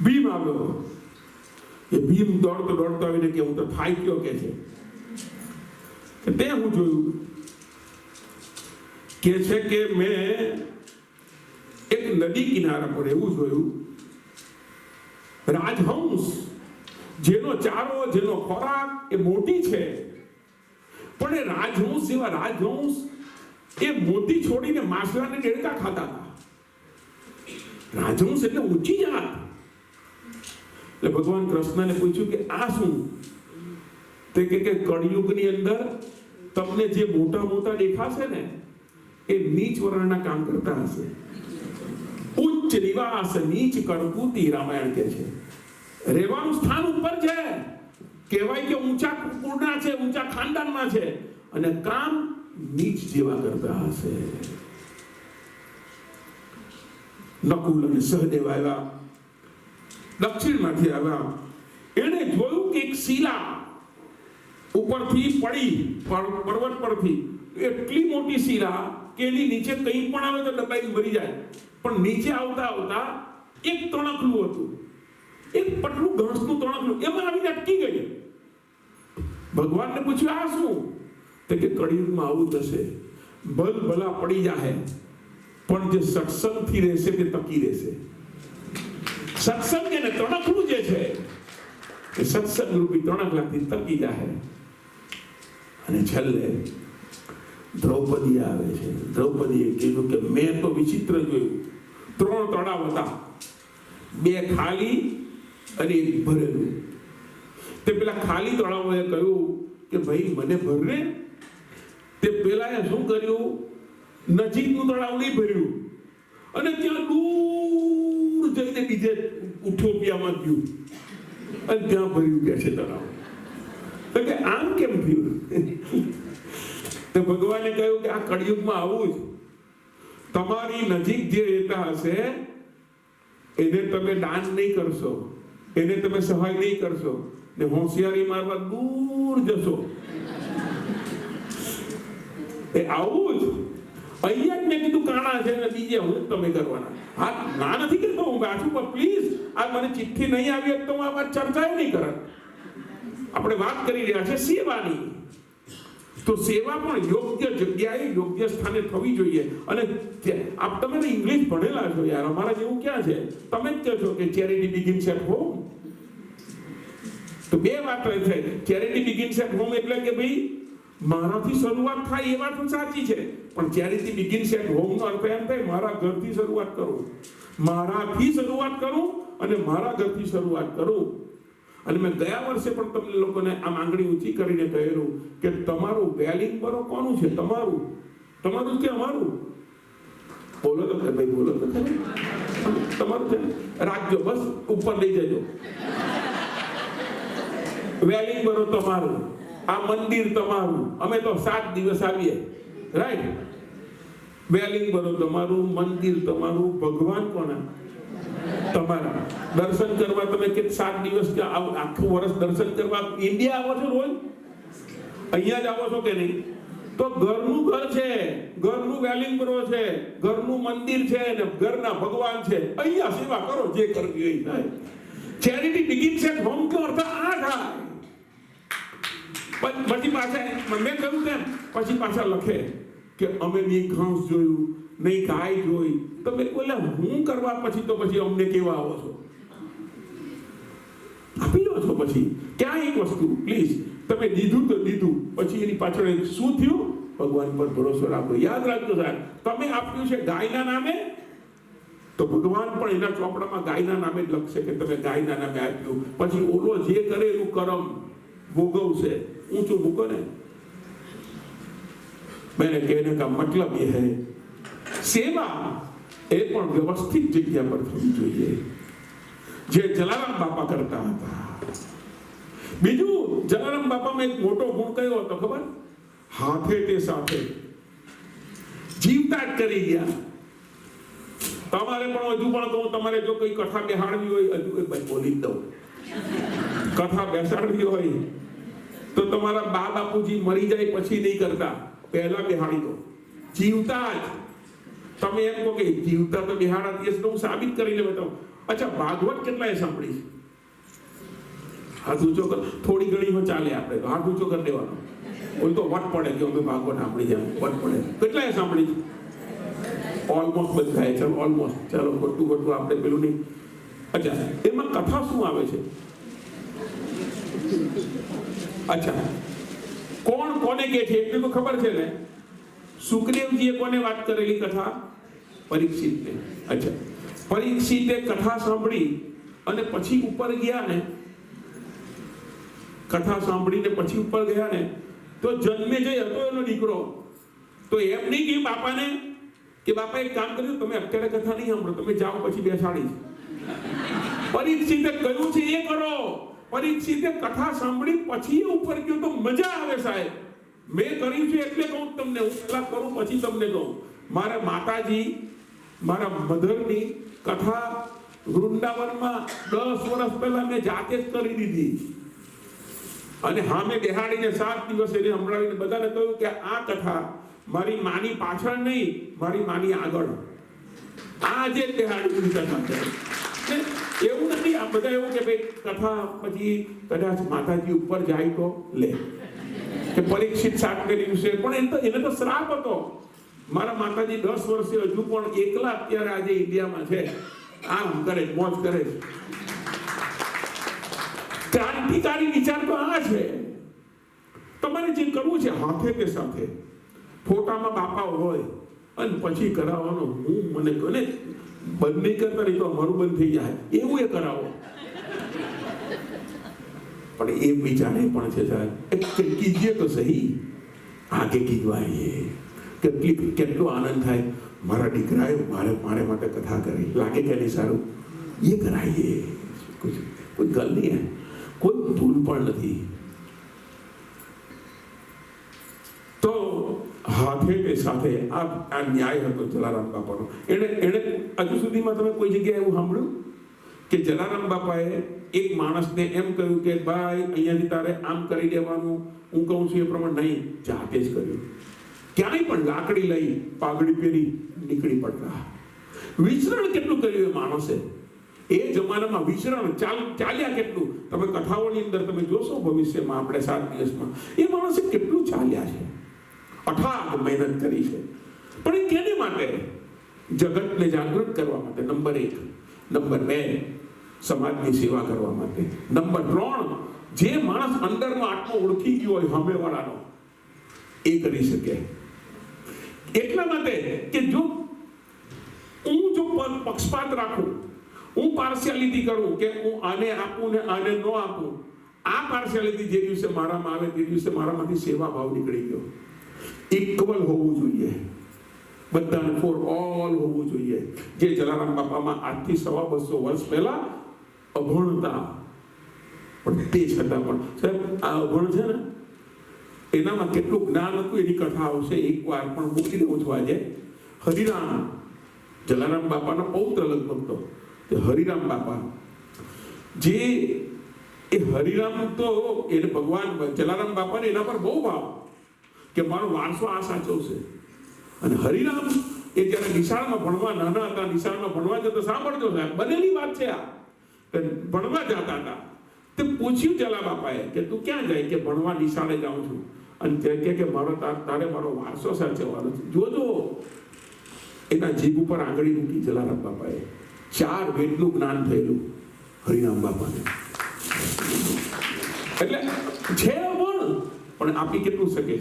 ભીમ આવ્યો. એ ભીમ દોડતો આવીને કે હું તો થાઈ ગયો કે છે. તે હું જોયું કે છે કે મેં એક નદી કિનારા પર એવું જોયું, રાજહંસ જેનો ચારો જેનો ખોરાક એ મોટી છે, પણ એ રાજહંસ જેવા રાજહંસ એ મોતી છોડીને માછલાને ડેડકા ખાતા હતા. રાજહંસ એટલે ઊંચી જાત. એટલે ભગવાન કૃષ્ણને પૂછ્યું કે આ શું? તે કે કળિયુગની અંદર તમને જે મોટા મોટા દેખાશે ને એ નીચ વર્ણના કામ કરતા હશે. ઉચ્ચ નિવાસ નીચ કળકુતી, રામાયણ કે છે. રહેવાનું સ્થાન ઉપર છે, કહેવાય કે ઊંચા કુળના છે, ઊંચા ખાનદાનના છે, અને કામ નીચ જેવા કરતા હશે. નકુલ અને સહદેવ આવ્યા, દક્ષિણમાંથી આવ્યા. એણે જોયું કે એક શિલા ઉપરથી પડી, પર્વત પરથી એટલી મોટી શિલા કે એની નીચે કંઈ પણ આવે તો દબાઈ મરી જાય. પણ નીચે આવતા આવતા એક તણખલું હતું, એક પટલું ઘાસનું તણખલું, એમાં આવીને અટકી ગઈ. ભગવાનને પૂછ્યું આ શું? તો કે કળિયુગમાં આવું થશે, ભલા પડી જાય, પણ જે સત્સંગથી રહેશે તે ટકી રહેશે. સત્સંગ એને તણખલું જે છે એ સત્સંગ રૂપી તણખલાથી ટકી જાય. અને છેલ્લે દ્રૌપદી આવે છે. દ્રૌપદીએ કીધું કે મેં તો વિચિત્ર જોયું, 3 તળાવ હતા, 2 ખાલી અને 1 ભરેલું. તે પેલા ખાલી તળાવોએ કહ્યું કે ભાઈ મને ભરને. તે પેલાએ શું કર્યું? નજીકનું તળાવ નહીં ભર્યું અને ત્યાં દૂર જઈને બીજે ઉથોપિયામાં ગયું અને ત્યાં ભર્યું કે છે તળાવ. તો કે આમ કેમ થયું? તો ભગવાને કહ્યું કે આ કળિયુગમાં આવું જ. તમારી નજીક જે રહેતા હશે એને તમે દાન નહીં કરશો, એને તમે સહાય નહીં કરશો, ને હોશિયારી મારવા દૂર જશો. એ આવું જ. અહીંયા જ મેં કીધું કાણા છે ને બીજે હું તમે કરવાના. હા, ના નથી કરતો હું ગાછું, પણ પ્લીઝ આ મને ચિઠ્ઠી નહીં આવી તો આ વાત ચર્ચા નહીં કરે. આપણે વાત કરી રહ્યા છે સેવાની. તો સેવા પણ યોગ્ય જગ્યાએ યોગ્ય સ્થાને થવી જોઈએ. અને આપ તમે ઇંગ્લિશ ભણેલા છો યાર, અમારા જેવું ક્યાં છે? તમે જ કહો છો કે ચેરિટી બિગિન્સ એટ હોમ. તો 2 વાત થાય. ચેરિટી બિગિન્સ એટ હોમ એટલે કે ભાઈ મારાથી શરૂઆત થાય એ વાત સાચી છે, પણ ચેરિટી બિગિન્સ એટ હોમ નો અર્થ એમ થાય મારા ઘરથી શરૂઆત કરું, મારાથી શરૂઆત કરું અને મારા ઘરથી શરૂઆત કરું. અને મેં ગયા વર્ષે પણ તમને લોકોને આમ આંગળી ઊંચી કરીને કહેલું કે તમારું વેલિંગ બરો કોનું છે? તમારું કે અમારું? બોલો તો ભાઈ, બોલો તો તમારું છે. રાખજો, બસ ઉપર લઈ જજો. વેલિંગ બરો તમારું, આ મંદિર તમારું, અમે તો 7 દિવસ આવીએ, રાઈટ? વેલિંગ બરો તમારું, મંદિર તમારું, ભગવાન કોના? તમારા. દર્શન કરવા તમે કે 7 દિવસ આખું વર્ષ દર્શન કરવા ઇન્ડિયા આવો છો રોજ? અહીંયા જ આવો છો કે નહીં? તો ઘરનું ઘર છે, ઘરનું વેલિંગ બરો છે, ઘરનું મંદિર છે ને ઘરના ભગવાન છે. અહીંયા સેવા કરો, જે કરવી હોય થાય. ચેરિટી બિગિન્સ એટ હોમ નો અર્થ આ થાય. પછી પાછા મેં કહ્યું તેમ પછી પાછા લખે કે અમે નહીં ઘાસ જોયું, નહીં ગાય જોઈ. તમે બોલે હું કરવા પછી અમને કેવા આવો છો? આપી દો છો. પછી ક્યાં એક વસ્તુ પ્લીઝ તમે દીધું તો દીધું, પછી એની પાછળ શું થયું? ભગવાન પર ભરોસો રાખો. યાદ રાખજો સાહેબ, તમે આપ્યું છે ગાયના નામે તો ભગવાન પણ એના ચોપડામાં ગાયના નામે જ લખશે કે તમે ગાયના નામે આપ્યું. પછી ઓલો જે કરે એનું કરમ ભોગવશે. ઊંચું મૂકો ને. मैंने कहने का मतलब यह है सेवा એ પણ વ્યવસ્થિત જગ્યા પર થવી જોઈએ, જે જલારામ બાપા કરતા હતા. બીજું જલારામ બાપામાં એક મોટો ગુણ કયો હતો ખબર? હાથે તે સાથે જીવતા જ કરી ગયા. તમારે પણ હજુ પણ કહું, તમારે જો કોઈ કથા બેહાડવી હોય, હજુ ભાઈ બોલી દઉં, કથા બેસાડવી હોય તો તમારા બા બાપુજી મરી જાય પછી નહીં કરતા, પહેલા બેહાડી દો. જીવતા જ તમે એમ કહો કે જીવતા તો બેહાડા દિવસ તો હું સાબિત કરીને બતાવું. અચ્છા, ભાગવત કેટલાએ સાંભળી? હાથ ઊંચો કર, થોડી ઘણી ચાલે, આપણે હાથ ઊંચો કરી દેવાનો. ઓલ તો વટ પડે કે અમે ભાગવત સાંભળી જાય, વટ પડે. કેટલાએ સાંભળી? ઓલમોસ્ટ બધાએ. ચાલો ઓલમોસ્ટ, ચાલો ખોટું આપણે પેલું નહીં. અચ્છા, એમાં કથા શું આવે છે? અચ્છા, કોણ કોને કે છે એટલું તો ખબર છે ને? સુખદેવજીએ કોને વાત કરેલી કથા? પરીક્ષિતને. અચ્છા, પરીક્ષિતે કથા સાંભળી અને પછી ઉપર ગયા ને, કથા સાંભળીને પછી ઉપર ગયા ને, તો જન્મેજય હતો એનો દીકરો. તો એમ નહીં કે બાપાને કે બાપા એક કામ કર્યું, તમે અત્યારે કથા નહીં સાંભળો, તમે જાઓ પછી બેસાડી. પરીક્ષિતે કહ્યું છે એ કરો. પરીક્ષિતે કથા સાંભળી પછી ઉપર ગયો તો મજા આવે સાહેબ. મેં કર્યું છે એટલે કહું તમને, હું પહેલા કરું પછી તમને કહું. મારા માતાજી, મારા મધરની કથા વૃંદાવનમાં 10 વર્ષ પહેલા મેં જાતે જ કરી દીધી. અને હા, મેં બેહાડીને 7 દિવસ એને સંભળાવીને બધાને કહ્યું કે આ કથા મારી માની પાછળ નહીં, મારી માની આગળ. આજે જ બેહાડી દીધી. એવું નથી, આ બધા એવું કે ભાઈ કથા પછી કદાચ માતાજી ઉપર જાય તો લે, કે પરીક્ષિત 7 દિવસે. પણ એને તો શ્રાપ હતો. મારા માતાજી 10 વર્ષે હજુ પણ એકલા અત્યારે આજે ઇન્ડિયામાં છે, આમ કરે, મોજ કરે. ક્રાંતિકારી વિચાર તો આ છે. તમારે જે કરવું છે હાથે કે સાથે, ફોટામાં બાપા હોય અને પછી કરાવવાનો. હું મને કહે બંધ નહીં કરતા, નહીં તો અમારું બંધ થઈ જાય, એવું એ કરાવો. પણ એ વિચારે પણ છે સાહેબ, કીજીએ તો સહી, આગે કીધવાય. કેટલો આનંદ થાય, મારા દીકરાએ મારે માટે કથા કરી, લાગે કે નહીં સારું, એ કરાઈએ. કોઈ ગલ નહીં, કોઈ ભૂલ પણ નથી. તો હાથે કે સાથે આ ન્યાય હતો જલારામ બાપાનો. એને હજુ સુધીમાં તમે કોઈ જગ્યાએ એવું સાંભળ્યું કે જલારામ બાપાએ એક માણસને એમ કહ્યું કે ભાઈ અહીંયાથી તારે આમ કરી દેવાનું, હું કહું છું એ પ્રમાણે? નહીં, જાતે જ કર્યું. ક્યાંય પણ લાકડી લઈ, પાઘડી પહેરી નીકળી પડતા. વિચરણ કેટલું કર્યું એ માણસે. એ જમાનામાં વિચરણ ચાલ્યા કેટલું. તમે કથાઓની અંદર તમે જોશો ભવિષ્યમાં, આપણે 7 દિવસમાં, એ માણસે કેટલું ચાલ્યા છે, અથાગ મહેનત કરી છે. પણ એ કેને માટે? જગતને જાગૃત કરવા માટે, નંબર 1. નંબર 2, સમાજની સેવા કરવા માટે. નંબર 3, જે માણસ અંદરનો આત્મા ઓળખી ગયો હોય સામેવાળાનો, એ કરી શકે. એટલા માટે કે જો હું પક્ષપાત રાખું, હું પાર્શિયાલિટી કરું કે હું આને આપું ને આને ન આપું, આ પાર્શિયાલિટી જે દિવસે મારામાં આવે તે દિવસે મારામાંથી સેવા ભાવ નીકળી ગયો. ઇક્વલ હોવું જોઈએ, બધાને ફોર ઓલ હોવું જોઈએ. જે જલારામ બાપામાં આજથી 250 વર્ષ પહેલા અભણતા, પણ તે છતાં પણ સાહેબ આ અભણ છે ને, એનામાં કેટલું જ્ઞાન હતું એની કથા આવશે એકવાર, પણ મૂકી દઉં છું આજે. હરિરામ, જલારામ બાપાના પૌત્ર લગભગ તો તે હરિરામ બાપા, જે એ હરિરામ તો એને ભગવાન જલારામ બાપાને એના પર બહુ ભાવ કે મારો વારસો આ સાચવશે. અને હરિરામ એ જ્યારે નિશાળમાં ભણવા નાના હતા, નિશાળમાં ભણવા જતા, સાંભળજો સાહેબ, બનેલી વાત છે આ, ભણવા જતા હતા. તે પૂછ્યું જલા બાપાએ કે તું ક્યાં જાય? કે ભણવા નિશાળે જાઉં છું. અને તે કે મારો તારે મારો વારસો સાચવવાનો છે. જોજો, એના જીભ ઉપર આંગળી મૂકી જલારામ બાપાએ. 4 વેદનું જ્ઞાન થયેલું હરિરામ બાપાને. એટલે છે પણ આપી કેટલું શકે છે?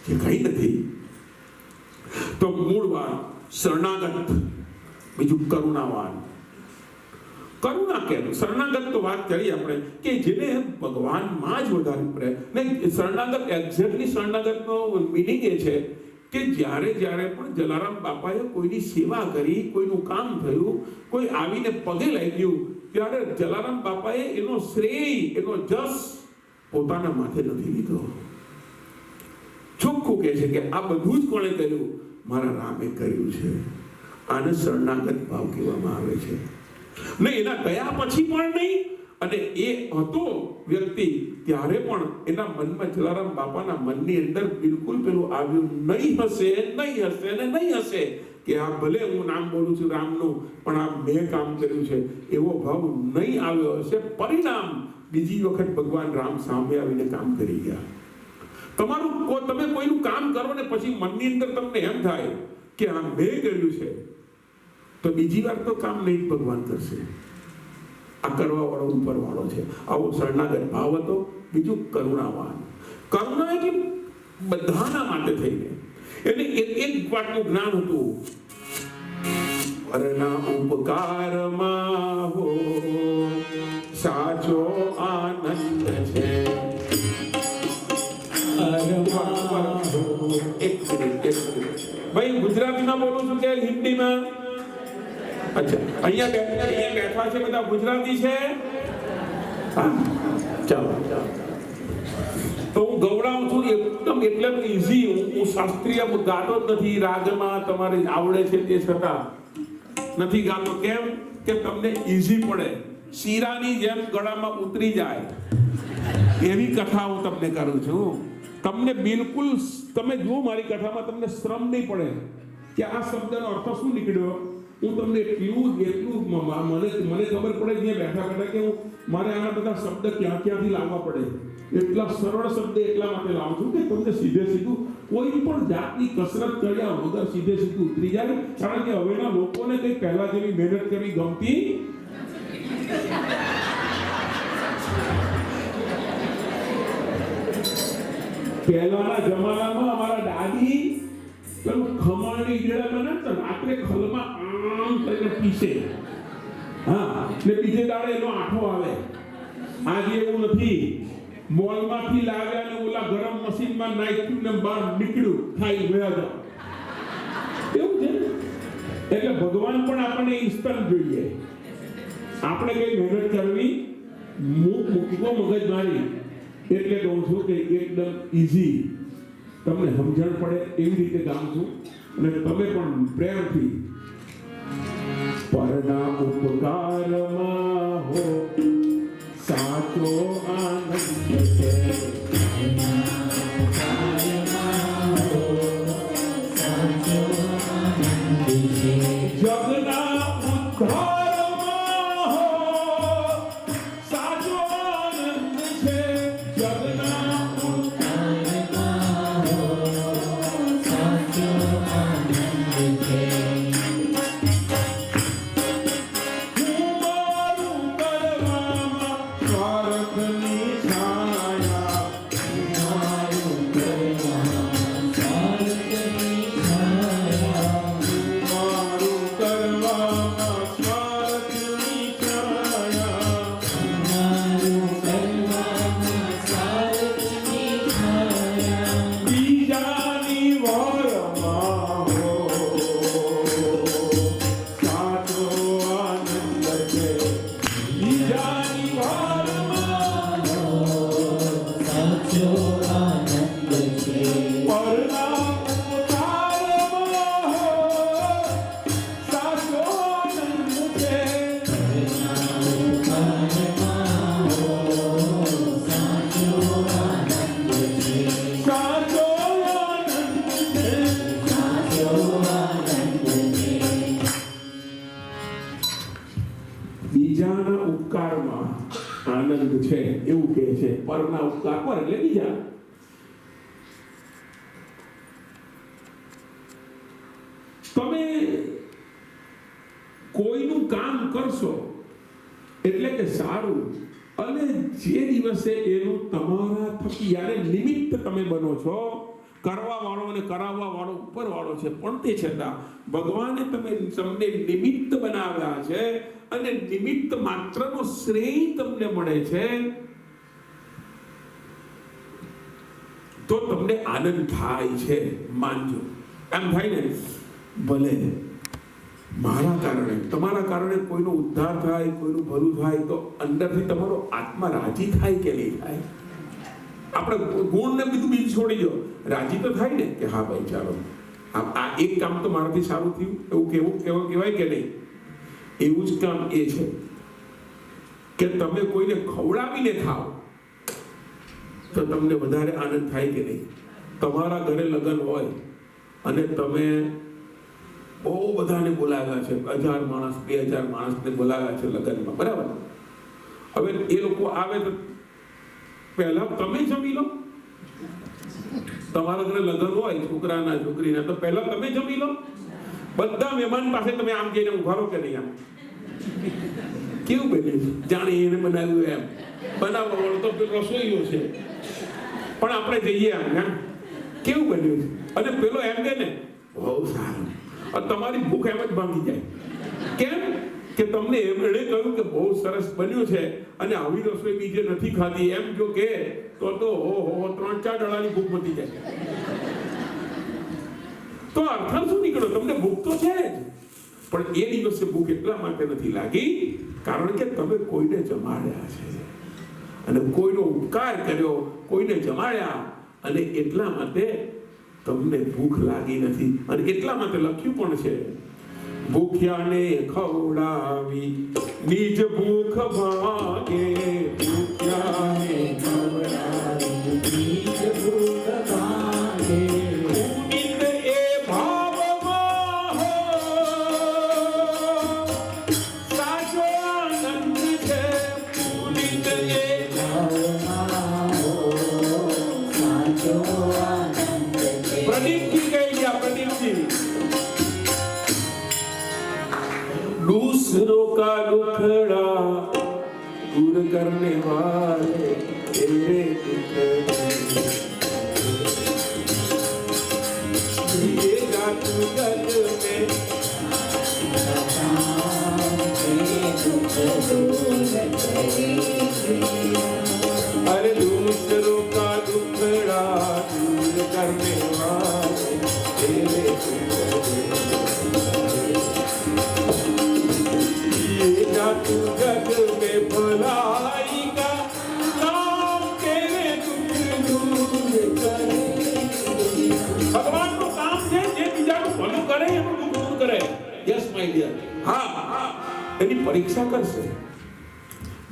જે કઈ નથી. તો મૂળવાન, શરણાગત, બીજું કરુણાવાન. કરુણા કેમ? શરણાગત તો વાત કરી આપણે કે જેને ભગવાનમાં જ વધારે પ્રેમ. શરણાગત, એક્ઝેક્ટલી શરણાગતનો મિનિંગ એ છે કે જ્યારે પણ જલારામ બાપાએ કોઈની સેવા કરી, કોઈનું કામ થયું, કોઈ આવીને પગે લાગ્યું, ત્યારે જલારામ બાપાએ એનો શ્રેય, એનો જસ પોતાના માથે નથી લીધો. ચોખ્ખું કહે છે કે આ બધું જ કોણે કર્યું? મારા રામે કર્યું છે. આને શરણાગત ભાવ કહેવામાં આવે છે. ને એના ગયા પછી પણ નહીં, અને એ હતો વ્યક્તિ ત્યારે પણ એના મનમાં, જલારામ બાપાના મનની અંદર બિલકુલ પેલું આવ્યું નહીં હશે ને નહીં હશે. કે આ ભલે હું નામ બોલું છું રામનું, પણ આ મેં કામ કર્યું છે એવો ભાવ નહીં આવ્યો હશે. પરિણામ બીજી વખત ભગવાન રામ સામે આવીને કામ કરી ગયા. તમે કોઈનું કામ કરો ને પછી મનની અંદર તમને એમ થાય કે આ મેં કર્યું છે, તો બીજી વાર તો કામ નહીં ભગવાન કરશે. આ કરવા વાળો ઉપર વાળો છે. આવો શરણાગત ભાવ હતો. બીજું કરુણાવાન. કરુણા એટલે બધાના માટે થઈને, એટલે એક વાતનું જ્ઞાન હતું. પરના ઉપકારમાં હો સાચો આનંદ છે. ભાઈ ગુજરાતીમાં બોલું છું કે હિન્દીમાં? અચ્છા, અહીંયા બેઠા છે બધા ગુજરાતી છે. હા, ચાલો. તો હું ગવડાવું છું એકદમ એટલે ઈઝી. હું શાસ્ત્રીય ગાતો જ નથી. રાગમાં તમારે આવડે છે તે છતાં નથી ગાતો. કેમ કે તમને ઈઝી પડે, શીરાની જેમ ગળામાં ઉતરી જાય એવી કથા હું તમને કરું છું. તમને બિલકુલ, તમે જુઓ મારી કથામાં તમને શ્રમ નહીં પડે કે આ શબ્દનો અર્થ શું નીકળ્યો. હું તમને એટલું મને ખબર પડે જ્યાં બેઠા બેઠા કે મારે આના બધા શબ્દ ક્યાંથી લાવવા પડે. એટલા સરળ શબ્દ એટલા માટે લાવું છું કે તમને સીધે સીધું કોઈ પણ જાતની કસરત કર્યા વગર સીધે સીધું ઉતરી જાય. કારણ કે હવેના લોકોને કઈ પહેલા જેવી મહેનત કરવી ગમતી. પહેલાના જમાનામાં અમારા દાદી પેલું ખમણની ઈડડા બને તો રાત્રે ખલમાં આમ કરીને પીસે. હા, ને બીજે દાડે એનો આઠો આવે. આજે એવું નથી. મોલમાંથી લાવ્યા ને ઓલા ગરમ મશીનમાં નાખ્યું ને બહાર નીકળ્યું ખાઈ ગયા. એવું છે. એટલે ભગવાન પણ આપણને ઇન્સ્ટન્ટ જોઈએ. આપણે કઈ મહેનત કરવી મૂકવો મગજ મારી. એટલે કહું છું કે એકદમ ઈઝી તમને સમજણ પડે એવી રીતે ગાઉં છું. અને તમે પણ પ્રેમથી પરના ઉપકારમાં હો સાચો આનંદ છે. જગના ઉદ્ધારમાં હો સાચો આનંદ છે. જગના ઉદ્ધારમાં હો સાચો આનંદ છે. બીજાના ઉપકારમાં આનંદ છે એવું કહે છે. પરના ઉપકાર પર એટલે બીજા. તમે કોઈનું કામ કરશો એટલે કે સારું, અને જે દિવસે એનું તમારા થકી યારે નિમિત્ત તમે બનો છો, કરવા વાળો અને કરાવવા વાળો ઉપર વાળો છે, પણ તે છતાં ભગવાને તમને નિમિત્ત બનાવ્યા છે અને નિમિત્ત માત્રનો શ્રેય તમને મળે છે, તો તમને આનંદ થાય છે. માનજો, એમ થાય ને, ભલે મારા કારણે તમારા કારણે કોઈનો ઉદ્ધાર થાય, કોઈનું ભલું થાય, તો અંદરથી તમારો આત્મા રાજી થાય કે નહીં થાય? આપણે ગુણ ને બીજું છોડી દો, રાજી તો થાય ને કે હા ભાઈ ચાલો આ એક કામ તો મારાથી સારું થયું, એવું કહેવાય કે નહીં? એવું જ કામ એ છે કે તમે કોઈને ખવડાવીને ખાઓ તો તમને વધારે આનંદ થાય કે નહીં? તમારા ઘરે લગ્ન હોય અને તમે બહુ બધાને બોલાવ્યા છે, 1000 માણસ 2000 માણસને બોલાવ્યા છે લગ્નમાં, બરાબર? હવે એ લોકો આવે તો પહેલા તમે જમી લો. તમારા ઘરે લગ્ન હોય છોકરાના છોકરીના, તો પહેલા તમે જમી લો. બધા મહેમાન પાસે તમે આમ જઈને ઉભા રહો કે નહીં? આમ કેવું બન્યું? જાણે એને બનાવ્યું એમ. બનાવવા વાળો તો રસોઈયો છે, પણ આપણે જઈએ આમ એમ કેવું બન્યું છે, અને પેલો એમ કે ને બહુ સારું. તમારી ભૂખ એમ જ ભાંગી જાય. કેમ કે તમને એમણે કહ્યું કે બહુ સરસ બન્યું છે, અને આવી રસોઈ બીજે નથી ખાધી એમ જો કે તો 3-4 દડાની ભૂખ મટી જાય. તો અર્થ શું નીકળ્યો? તમને ભૂખ તો છે જ, પણ એ દિવસે ભૂખ એટલા માટે નથી લાગી કારણ કે તમે કોઈને જમાડ્યા છે, અને કોઈનો ઉપકાર કર્યો, કોઈને જમાડ્યા, અને એટલા માટે તમને ભૂખ લાગી નથી. અને એટલા માટે લખ્યું પણ છે, ભૂખ્યાને ખવડાવી નિજ ભૂખ ભાગે. ભૂખ્યાને ખવડાવી નિજ ભૂખ ભાગે. ઉદિત એ ભાવમાં હો સાચો આનંદ છે. ઉદિત એ ભાવમાં હો સાચો આનંદ છે. પ્રદીપજી કહી ગયા, પ્રદીપજી दूसरों का दुखड़ा दूर करने वाले तेरे जिएगा तू जग में अरे दूसरों का दुखड़ा दूर करने वाले तेरे तू जग में भलाई का नाम तेरे दुख दूर करे. ભગવાનનું કામ છે જે બીજાનું ભલું કરે એનું દુઃખ દૂર કરે. Yes my dear. હા, એની પરીક્ષા કરશે.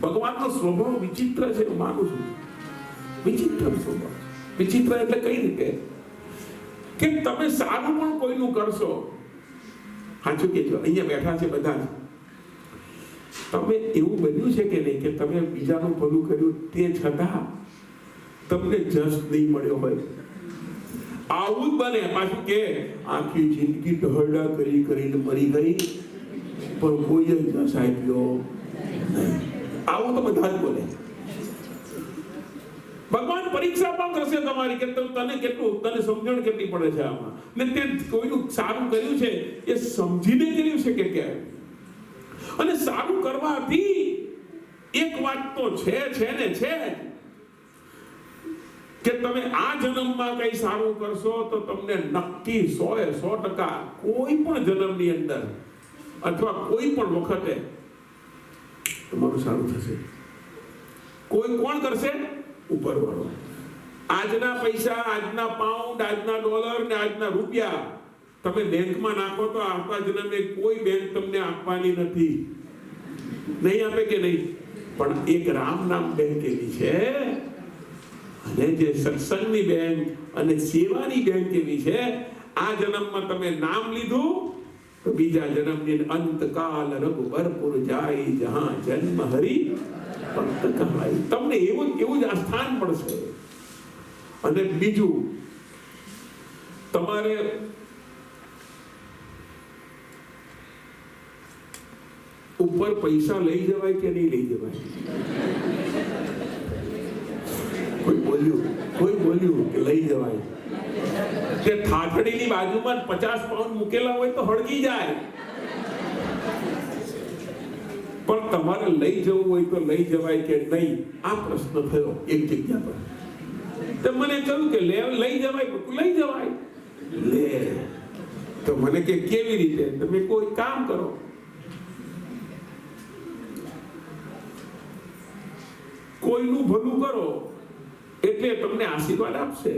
ભગવાનનો સ્વભાવ વિચિત્ર છે, હું માનું છું. વિચિત્ર સ્વભાવ. વિચિત્ર એટલે કઈ રીતે કે તમે સારું પણ કોઈનું કરશો. સાચું કહેજો, અહીંયા બેઠા છે બધા જ. તમે એવું બન્યું છે કે નહીં કે તમે બીજાનું ભલું કર્યું તે છતાં તમને જસ નહીં મળ્યો હોય? આવું જ બને. પાછું કે આખી જિંદગી ઢહડા કરીને મરી ગઈ પણ કોઈ જસ આપ્યો નહીં. આવું તો બધા જ બોલે. ભગવાન પરીક્ષા પણ કરશે તમારી કે તને કેટલું, તને સમજણ કેટલી પડે છે આમાં, ને તે કોઈનું સારું કર્યું છે એ સમજીને કર્યું છે કે કેમ. અને સારું કરવાથી એક વાત તો છે ને છે કે તમે આ જન્મમાં કઈ સારું કરશો તો તમને નક્કી 100% કોઈ પણ જન્મની અંદર અથવા કોઈ પણ વખતે તમારું સારું થશે. કોણ કરશે? ઉપરવાળો. આજના પૈસા, આજના પાઉન્ડ, આજના ડોલર ને આજના રૂપિયા તમે બેંકમાં નાખો તો આવતા જન્મે કોઈ બેંક તમને આપવાની નથી. નહીં આપે કે નહીં? પણ એક રામ નામ બેંક એવી છે, અને જે સત્સંગની બેંક અને સેવાની બેંક એવી છે. આ જન્મમાં તમે નામ લીધું તો બીજા જન્મની અંતકાલ રઘુબરપુર જાય જહાં જન્મ હરી ભક્ત કહાય. તમને એવું જ આ સ્થાન મળશે. અને બીજું, તમારે ઉપર પૈસા લઈ જવાય કે નહીં લઈ જવાય? કોઈ બોલ્યું કે લઈ જવાય. તે થાથડીની બાજુમાં 50 પાઉન્ડ મૂકેલા હોય તો હળગી જાય. પણ તમારે લઈ જવું હોય તો લઈ જવાય કે નહીં? આ પ્રશ્ન થયો એક જગ્યા પર. તો મને કહ્યું કે લઈ જવાય. લઈ જવાય. લે તો મને કે કેવી રીતે? તમે કોઈ કામ કરો. કોઈનું ભલું કરો એટલે તમને આશીર્વાદ આપશે.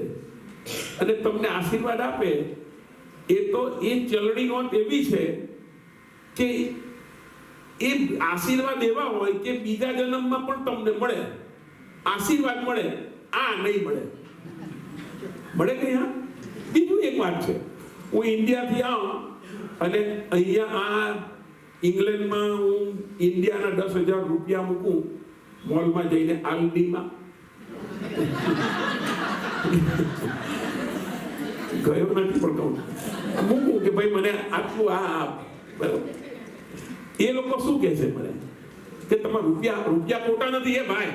અને તમને આશીર્વાદ આપે એ તો એ ચલણી નોટ એવી છે કે એ આશીર્વાદ એવા હોય કે બીજા જન્મમાં પણ તમને મળે. આશીર્વાદ મળે, આ નહીં મળે. મળે કે? હા. બીજું એક વાત છે, હું ઇન્ડિયાથી આવું અને અહીંયા આ ઇંગ્લેન્ડમાં હું ઇન્ડિયાના 10,000 રૂપિયા મૂકું મોલમાં જઈને આલડીમાં, ગયો નથી પણ કહું મૂકું કે ભાઈ મને આટલું આ બરાબર, એ લોકો શું કહે છે મને કે તમારા રૂપિયા ખોટા નથી. એ ભાઈ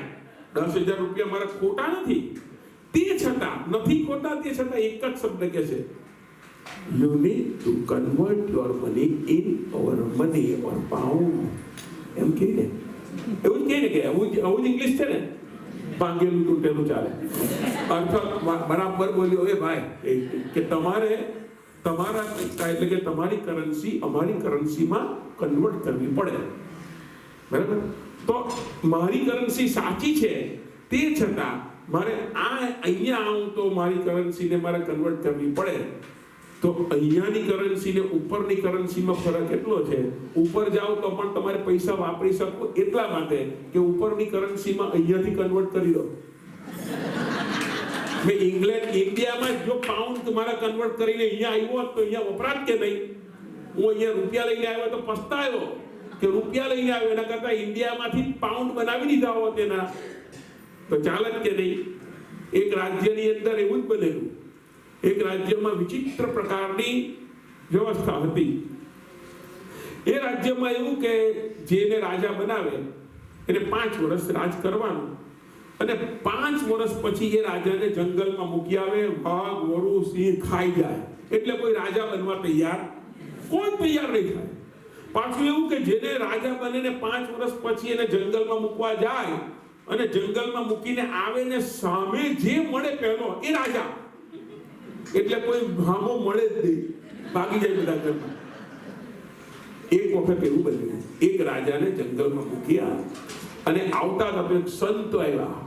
10,000 રૂપિયા મારા ખોટા નથી, તે છતાં નથી ખોટા, તે છતાં એક જ શબ્દ કહે છે, you need to convert your money in our money or pound. એમ કહે ને, એવું જ કહે ને કે આવું જ ઇંગ્લિશ છે ને, ભાંગેલું તૂટેલું ચાલે. અર્થાત બરાબર બોલ્યો એ ભાઈ કે તમારે તમારા એટલે કે તમારી કરન્સી અમારી કરન્સીમાં કન્વર્ટ કરવી પડે, બરાબર. તો મારી કરન્સી સાચી છે, તે છતાં મારે અહીંયા આવું તો મારી કરન્સીને મારે કન્વર્ટ કરવી પડે. તો અહીંયાની કરન્સી ને ઉપરની કરન્સીમાં ફરક એટલો છે, ઉપર જાઓ તો પણ તમારે પૈસા વાપરી શકો એટલા માટે કે ઉપરની કરન્સીમાં અહીંયાથી કન્વર્ટ કરી દો. મેં ઇન્ડિયામાં જો પાઉન્ડ તમારા કન્વર્ટ કરીને અહીંયા આવ્યો હોત તો અહીંયા વપરાત કે નહીં? હું અહીંયા રૂપિયા લઈને આવ્યો તો પસ્તાયો કે રૂપિયા લઈને આવ્યો, એના કરતા ઇન્ડિયામાંથી પાઉન્ડ બનાવી દીધા હોત એના તો ચાલત કે નહીં? એક રાજ્યની અંદર એવું જ બનેલું. એક રાજ્યમાં વિચિત્ર પ્રકારની વ્યવસ્થા હતી. એ રાજ્યમાં એવું કે જેને રાજા બનાવે એને 5 વર્ષ રાજ કરવાનું, અને 5 વર્ષ પછી એ રાજાને જંગલમાં મૂકી આવે, વાઘ વરુ સિંહ ખાઈ જાય, એટલે કોઈ રાજા બનવા તૈયાર નહીં થાય. પાછું એવું કે જેને રાજા બને ને 5 વર્ષ પછી એને જંગલમાં મૂકવા જાય અને જંગલમાં મૂકીને આવે ને સામે જે મળે પહેલો એ રાજા, એટલે કોઈ ભામો મળે જ નહીં, ભાગી જાય બધા ઘરમાં. એક વખત એવું બન્યું, એક રાજાને જંગલમાં મૂક્યા અને આવતા હતા એક સંત આવ્યા.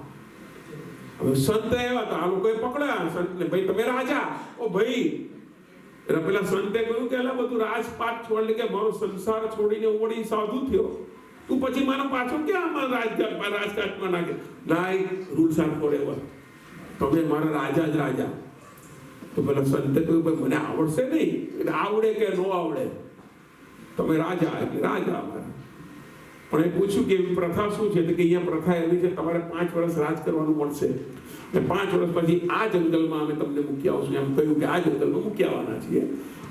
હવે સંત આવ્યા તો આ લોકોએ પકડ્યા સંતને, ભાઈ તમે રાજા? ઓ ભાઈ, પેલા સંતે કહ્યું કે એલા બધું રાજપાટ છોડ કે મારો સંસાર છોડીને ઓળી સાધુ થયો, તું પછી મારો પાછો ક્યાં રાજકાટમાં નાખે? લાઈ રૂલ્સ આર ફોરએવર, તમે મારા રાજા જ રાજા. તો પેલા સંતે કહ્યું ભાઈ મને આવડશે નહીં, એટલે આવડે કે ન આવડે, તમે રાજા એટલે રાજા અમારા. પણ એ પૂછ્યું કે એવી પ્રથા શું છે? તો કે અહીંયા પ્રથા એવી છે તમારે 5 વર્ષ રાજ કરવાનું મળશે, અને 5 વર્ષ પછી આ જંગલમાં અમે તમને મૂકી આવશું. એમ કહ્યું કે આ જંગલમાં મૂકી આવવાના છીએ,